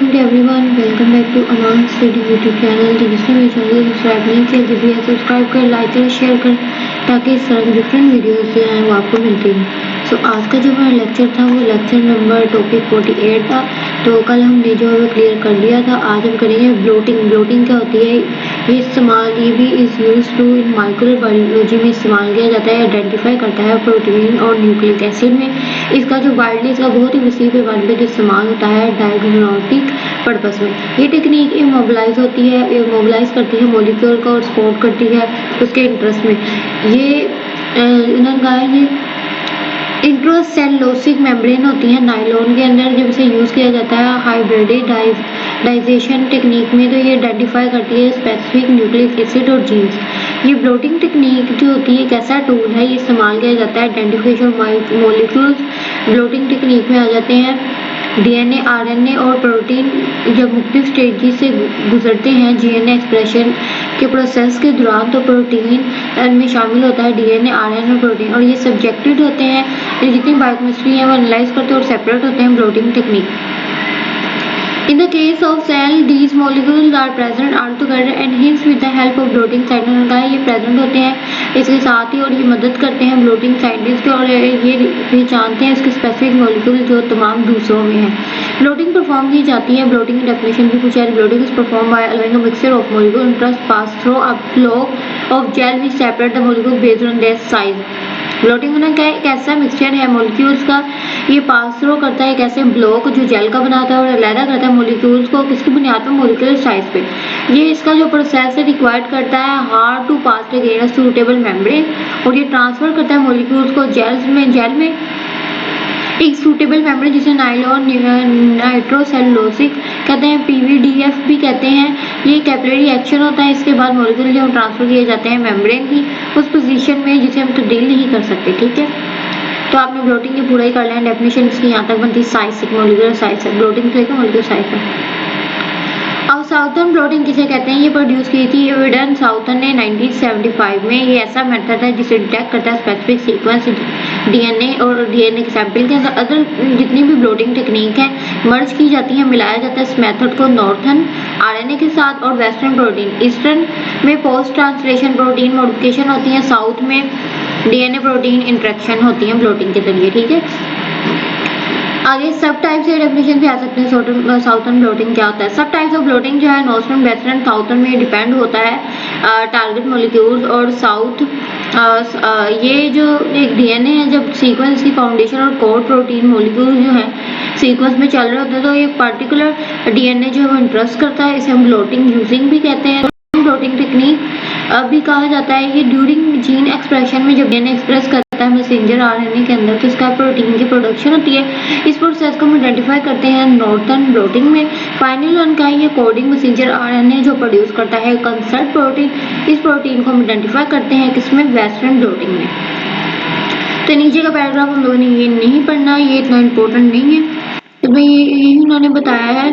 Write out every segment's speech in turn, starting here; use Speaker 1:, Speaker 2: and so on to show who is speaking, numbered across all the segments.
Speaker 1: morning to everyone. Welcome back to Aman Study YouTube channel. तो जिसने मेरे channel को सब्सक्राइब नहीं किया जब भी सब्सक्राइब कर, लाइक कर, शेयर कर, ताकि इस तरह डिफरेंट वीडियोस जो हैं वो आपको मिलती हैं। सो आज का जो हमारा लेक्चर था वो लेक्चर नंबर टॉपिक 48 था। तो कल हमने जो है क्लियर कर लिया था। आज हम करेंगे ब्लोटिंग। ब्लोटिंग क्या होती है? ये भी is use to in microbiology में इस्तेमाल किया जाता है। आइडेंटिफाई करता है प्रोटीन और न्यूक्लिक एसिड में। इसका जो वाइडली इसका बहुत ही वसी पैमाने पर इस्तेमाल होता है डायग्नोस्टिक पर्पस में। ये टेक्निक इमोबिलाइज होती है, इमोबिलाइज करती है मॉलिक्यूल को और सपोर्ट करती है उसके इंटरेस्ट में। ये उन्होंने कहा है ये इंट्रासेल्यूलोसिक मेम्ब्रेन होती है नायलॉन के अंदर, जब इसे यूज़ किया जाता है हाइब्रिडाइजेशन टेक्निक में, तो ये आइडेंटिफाई करती है स्पेसिफिक न्यूक्लिक एसिड और जीन्स। ये ब्लोटिंग टेक्निक जो होती है एक ऐसा टूल है, ये इस्तेमाल किया जाता है आइडेंटिफिकेशन मॉलिक्यूल्स। ब्लोटिंग टेक्निक में आ जाते हैं डीएनए, आरएनए और प्रोटीन जब मुख्तलिफ स्टेज से गुजरते हैं जीएनए एक्सप्रेशन के प्रोसेस के दौरान, तो प्रोटीन में शामिल होता है डीएनए, आरएनए और प्रोटीन, और ये सब्जेक्टेड होते हैं। जितनी बायोकेमिस्ट्री है वो एनालाइज करते हैं और सेपरेट होते हैं blotting technique. In the case of cell, these molecules are present all together and hence with the help of bloating cytokine का ये present होते हैं इसके साथ ही, और ये मदद करते हैं ब्लोटिंग साइंटिस्ट के, और ये पहचानते हैं इसके स्पेसिफिक मॉलिक्यूल जो तमाम दूसरों में है। ब्लोटिंग परफॉर्म की जाती है। ब्लोटिंग की डेफिनेशन भी कुछ है। Blotting is perform by allowing a mixture of molecule interest pass through a block of gel which separate the molecule based on their size. Blotting होना क्या है? एक ऐसा मिक्सचर है मॉलिक्यूल्स का, ये पास थ्रू करता है एक ऐसे ब्लॉक जो जेल का बनाता है और अलहदा करता है मॉलिक्यूल्स को किसकी बुनियाद पर? मॉलिक्यूलर साइज पे। ये इसका जो प्रोसेस है रिक्वायर्ड करता है hard to pass again a suitable membrane, और ये ट्रांसफर करता है मॉलिक्यूल्स को जेल में एक सूटेबल मेम्ब्रेन जिसे नायलॉन नाइट्रोसेलुलोसिक कहते हैं, पीवीडीएफ भी कहते हैं। ये कैपिलरी एक्शन होता है। इसके बाद मॉलिक्यूल जो ट्रांसफर किए जाते हैं मेम्ब्रेन की उस पोजीशन में जिसे हम तब्दील नहीं कर सकते। ठीक है, तो आपने ब्लोटिंग की पूरा ही कर लिया। डेफिनेशन इसकी यहाँ तक बनती है साइज, मॉलिक्यूलर साइज है। ब्लोटिंग तो मॉलिक्यूलर साइज है। अब साउथर्न ब्लोटिंग किसे कहते हैं? ये प्रोड्यूस की थी एविडन साउथर्न ने 1975 में। ये ऐसा मेथड है जिसे डिटेक्ट करता है स्पेसिफिक सीक्वेंस डीएनए और डीएनए के सैंपल के अंदर। अदर जितनी भी ब्लोटिंग टेक्निक है मर्ज की जाती है, मिलाया जाता है इस मेथड को नॉर्थर्न आरएनए के साथ और वेस्टर्न प्रोटीन। ईस्टर्न में पोस्ट ट्रांसलेशन प्रोटीन मॉडिफिकेशन होती है, साउथ में डीएनए प्रोटीन इंटरेक्शन होती है ब्लोटिंग के जरिए। ठीक है, आगे सब टाइप से डेफिनेशन भी आ सकते हैं। साउथर्न ब्लोटिंग क्या होता है? सब टाइप्स ऑफ ब्लोटिंग जो है नॉर्थर्न, वेस्टर्न, साउथर्न में डिपेंड होता है टारगेट मॉलिक्यूल्स और साउथ। ये जो एक डीएनए है जब सीक्वेंस की फाउंडेशन और कोर प्रोटीन मॉलिक्यूल जो है सीक्वेंस में चल रहे होते हैं, तो एक पर्टिकुलर डीएनए जो है वो इंटरेस्ट करता है। इसे हम ब्लोटिंग यूजिंग भी कहते हैं। ब्लोटिंग टेक्निक भी कहा जाता है। ये ड्यूरिंग जीन एक्सप्रेशन में जब डीएनए एक्सप्रेस करता है मैसेंजर आरएनए के अंदर, तो इसका प्रोटीन की प्रोडक्शन होती है। इस प्रोसेस को हम आइडेंटिफाई करते हैं नॉर्थर्न ब्लोटिंग में। फाइनल वन का ये कोडिंग मैसेंजर आरएनए जो प्रोड्यूस करता है कंसर्ट प्रोटीन। इस प्रोटीन को हम आइडेंटिफाई करते हैं किसमें? वेस्टर्न ब्लोटिंग में। तो नीचे का पैराग्राफ हम लोगों ने ये नहीं पढ़ना, ये इतना इम्पोर्टेंट नहीं है। तो भाई यही उन्होंने बताया है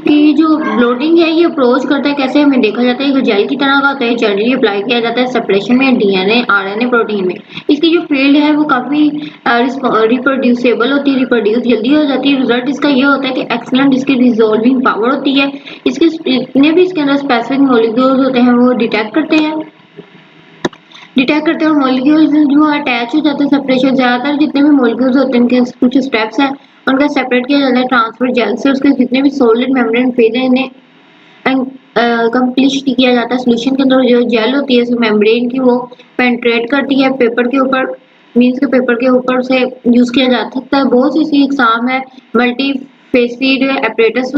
Speaker 1: कि जो ब्लोटिंग है ये अप्रोच करता है कैसे, हमें देखा जाता है कि जेल की तरह का होता है। जनरली अप्लाई किया जाता है सेपरेशन में डीएनए आरएनए प्रोटीन में। इसकी जो फील्ड है वो काफ़ी रिप्रोड्यूसेबल होती है, रिप्रोड्यूस जल्दी हो जाती है। रिजल्ट इसका ये होता है कि एक्सलेंट इसकी रिजोल्विंग पावर होती है। इसके जितने भी इसके अंदर स्पेसिफिक मॉलिक्यूल्स होते हैं वो डिटेक्ट करते हैं और मॉलिक्यूल्स जो अटैच हो जाते हैं सेपरेशन। ज़्यादातर जितने भी मॉलिक्यूल्स होते हैं इनके कुछ स्टेप्स हैं, उनका सेपरेट किया जाता है ट्रांसफर जेल से। उसके जितने भी सॉलिड मेम्ब्रेन फेज है इन्हें कंप्लीट किया जाता है सोल्यूशन के अंदर। जो जेल होती है मेम्ब्रेन की वो पेंट्रेट करती है पेपर के ऊपर, मीन्स के पेपर के ऊपर से यूज़ किया जा सकता है। बहुत सी इसकी एग्जाम है। मल्टी फेसिड एपरेटस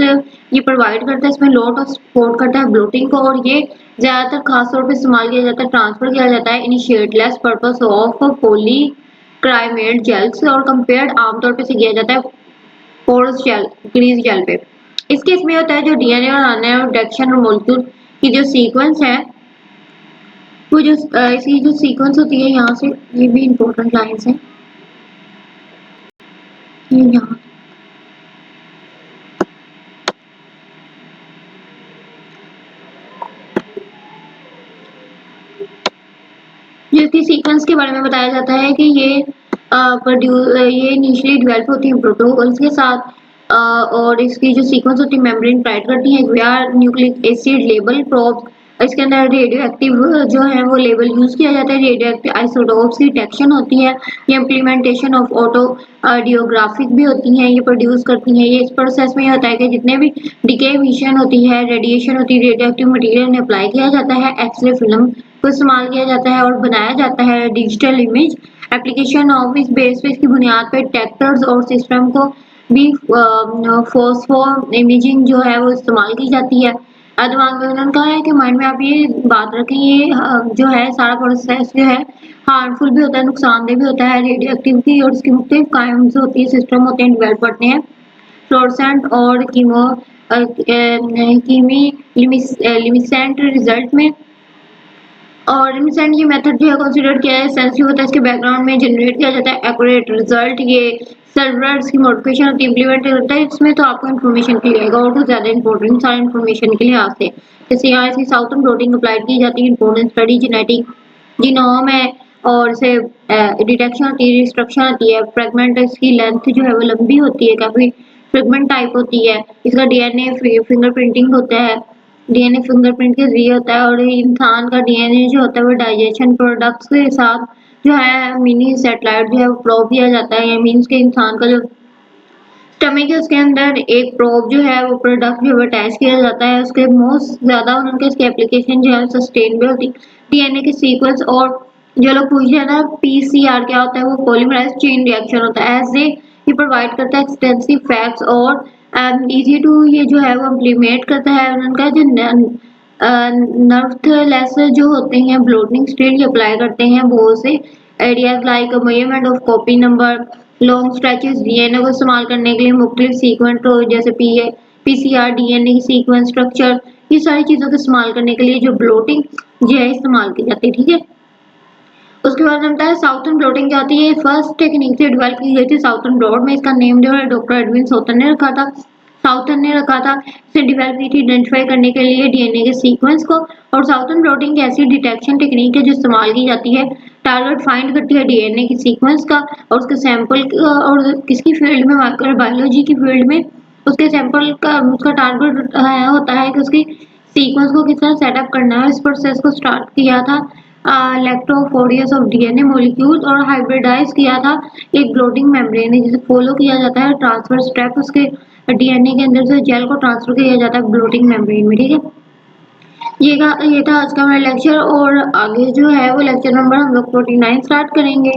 Speaker 1: ये प्रोवाइड करता है, इसमें लॉट ऑफ सपोर्ट करता है ब्लोटिंग को, और ये ज़्यादातर खासतौर पर इस्तेमाल किया जाता है, ट्रांसफर किया जाता है इनिशिएटलेस पर्पस ऑफ पॉलीक्राइमेट जेल्स, और कंपेयर्ड आमतौर पर से किया जाता है पोरस जेल, ग्रीस जेल पे। इस केस में होता है जो डीएनए और आरएनए और डेक्शन और मॉलिक्यूल की जो सीक्वेंस है वो जो इसकी जो सीक्वेंस होती है यहाँ से, ये भी इंपॉर्टेंट लाइंस है ये यहाँ जिसकी सीक्वेंस के बारे में बताया जाता है कि ये इनिशियली डेवलप होती है प्रोटोकॉल्स के साथ, और इसकी जो सीक्वेंस होती है मेम्ब्रेन प्रोवाइड करती है we are nucleic acid label probe. इसके अंदर रेडियो एक्टिव जो है वो लेबल यूज किया जाता है, रेडियो एक्टिव आइसोटोप्स की डिटेक्शन होती है, ये इम्प्लीमेंटेशन ऑफ ऑटो डियोग्राफिक भी होती हैं, ये प्रोड्यूस करती हैं। ये इस प्रोसेस में ये होता है कि जितने भी डिके इमिशन होती है, रेडिएशन होती है, रेडियो एक्टिव मटेरियल में अप्लाई किया जाता है, एक्सरे फिल्म को इस्तेमाल किया जाता है और बनाया जाता है डिजिटल इमेज। एप्लीकेशन ऑफ इस बेस पे इसकी बुनियाद पे डिटेक्टर्स और सिस्टम को भी फॉस्फो इमेजिंग जो है वो इस्तेमाल की जाती है। दिमाग में उन्होंने कहा है कि माइंड में आप ये बात रखें, ये जो है सारा प्रोसेस जो है हार्मफुल भी होता है, नुकसानदेह भी होता है। रेडियो एक्टिविटी और इसकी मुख्तलिफ कायम्स होती है, सिस्टम होते हैं, डेवलप करते हैं फ्लोरेसेंट और कीमी लिमिसेंट रिजल्ट में। और रिमिसेंट ये मेथड जो है कंसीडर किया है सेंसिटिव होता है, इसके बैकग्राउंड में जनरेट किया जाता है एक्यूरेट रिजल्ट। ये सर्वर्स की मॉडिफिकेशन होती है, इम्प्लीमेंट होता है इसमें, तो आपको इन्फॉर्मेशन के लिए आएगा और कुछ ज़्यादा इंपॉर्टेंट सारे इन्फॉर्मेशन के लिए आते हैं। जैसे यहाँ इसकी साउथर्न प्रोटीन अप्लाइड की जाती है, इंपॉर्टेंट स्टडी जेनेटिक जीनोम है और इसे डिटेक्शन होती है, रिस्ट्रक्शन होती है, फ्रेगमेंट इसकी लेंथ जो है वो लंबी होती है, काफ़ी फ्रेगमेंट टाइप होती है। इसका डीएनए फिंगरप्रिंटिंग होता है, डीएनए फिंगरप्रिंट के जरिए होता है। और इंसान का डीएनए जो होता है वो डाइजेशन प्रोडक्ट्स के साथ जो है मिनी सैटेलाइट जो है वो प्रोब किया जाता है। मीन्स के इंसान का जो स्टमक है उसके अंदर एक प्रोब जो है वो प्रोडक्ट जो है अटैच किया जाता है। उसके मोस्ट ज़्यादा उनके इसकी एप्लीकेशन जो है सस्टेनेबल होती है। डीएनए के सीक्वेंस और जो लोग पूछ रहे हैं ना पीसीआर क्या होता है, वो पॉलीमराइज चेन रिएक्शन होता है। ऐसे ये प्रोवाइड करता है एक्सटेंसिव फैक्ट्स और इजी टू ये जो है वो इम्प्लीमेंट करता है। उनका जो नर्थलेस जो होते हैं ब्लोटिंग स्टेट अप्लाई करते हैं बहुत से areas like measurement of copy number, long stretches DNA को इस्तेमाल करने के लिए मुख्तलिफ सीक्वेंस जैसे पीसीआर डीएनए की सीक्वेंस स्ट्रक्चर, ये सारी चीज़ों को इस्तेमाल करने के लिए जो ब्लोटिंग जो है इस्तेमाल की जाती है। ठीक है, उसके बाद बनता है साउथर्न ब्लोटिंग क्या होती है। फर्स्ट टेक्निक से डेवलप की गई थी साउथर्न ब्लॉट में, इसका नेम जो है डॉक्टर एडविन साउथर्न ने रखा था। साउथर्न ने रखा था, इसे डेवलप की थी आइडेंटिफाई करने के लिए डीएनए के सीक्वेंस को। और साउथर्न ब्लॉटिंग की ऐसी डिटेक्शन टेक्निक है जो इस्तेमाल की जाती है, टारगेट फाइंड करती है डीएनए की सीक्वेंस का और उसके सैंपल और किसकी फील्ड में बायोलॉजी की फील्ड में उसके सैंपल का उसका टारगेट होता है कि उसकी सीक्वेंस को किस तरह सेटअप करना है। इस प्रोसेस को स्टार्ट किया था इलेक्ट्रोफोरेसिस ऑफ डीएनए मॉलिक्यूल्स और हाइब्रिडाइज किया था एक ब्लोटिंग मेम्ब्रेन है जिसे फॉलो किया जाता है ट्रांसफर स्टेप, उसके डीएनए के अंदर से जेल को ट्रांसफर किया जाता है ब्लोटिंग मेम्ब्रेन में। ठीक है, ये था आज का मेरा लेक्चर और आगे जो है वो लेक्चर नंबर हम लोग 49 स्टार्ट करेंगे।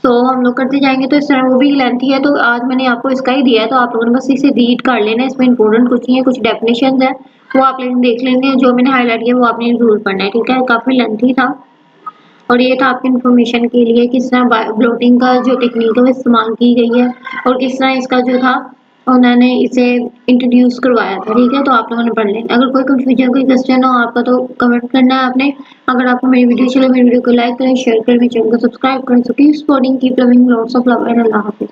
Speaker 1: सो हम लोग करते जाएंगे, तो इस तरह वो भी लेंथी है, तो आज मैंने आपको इसका ही दिया है, तो आप लोगों ने बस इसे रीड कर लेना है। इसमें इंपॉर्टेंट कुछ नहीं है, कुछ डेफिनेशन है वो आप लोग देख लेंगे, जो मैंने हाईलाइट किया वो आपने जरूर पढ़ना है। ठीक है, काफ़ी लेंथी था और ये था आपकी इन्फॉर्मेशन के लिए किस तरह ब्लोटिंग का जो टेक्निक है वो इस्तेमाल की गई है और किस तरह इसका जो था उन्होंने इसे इंट्रोड्यूस करवाया था। ठीक है, तो आप लोगों ने पढ़ लें। अगर कोई कंफ्यूजन कोई क्वेश्चन हो आपका तो कमेंट करना है आपने। अगर आपको मेरी वीडियो चले मेरी वीडियो को लाइक करें, शेयर करें, मेरे चैनल को सब्सक्राइब करें। So keep supporting, keep loving, lots of love and अल्लाह हाफिज़।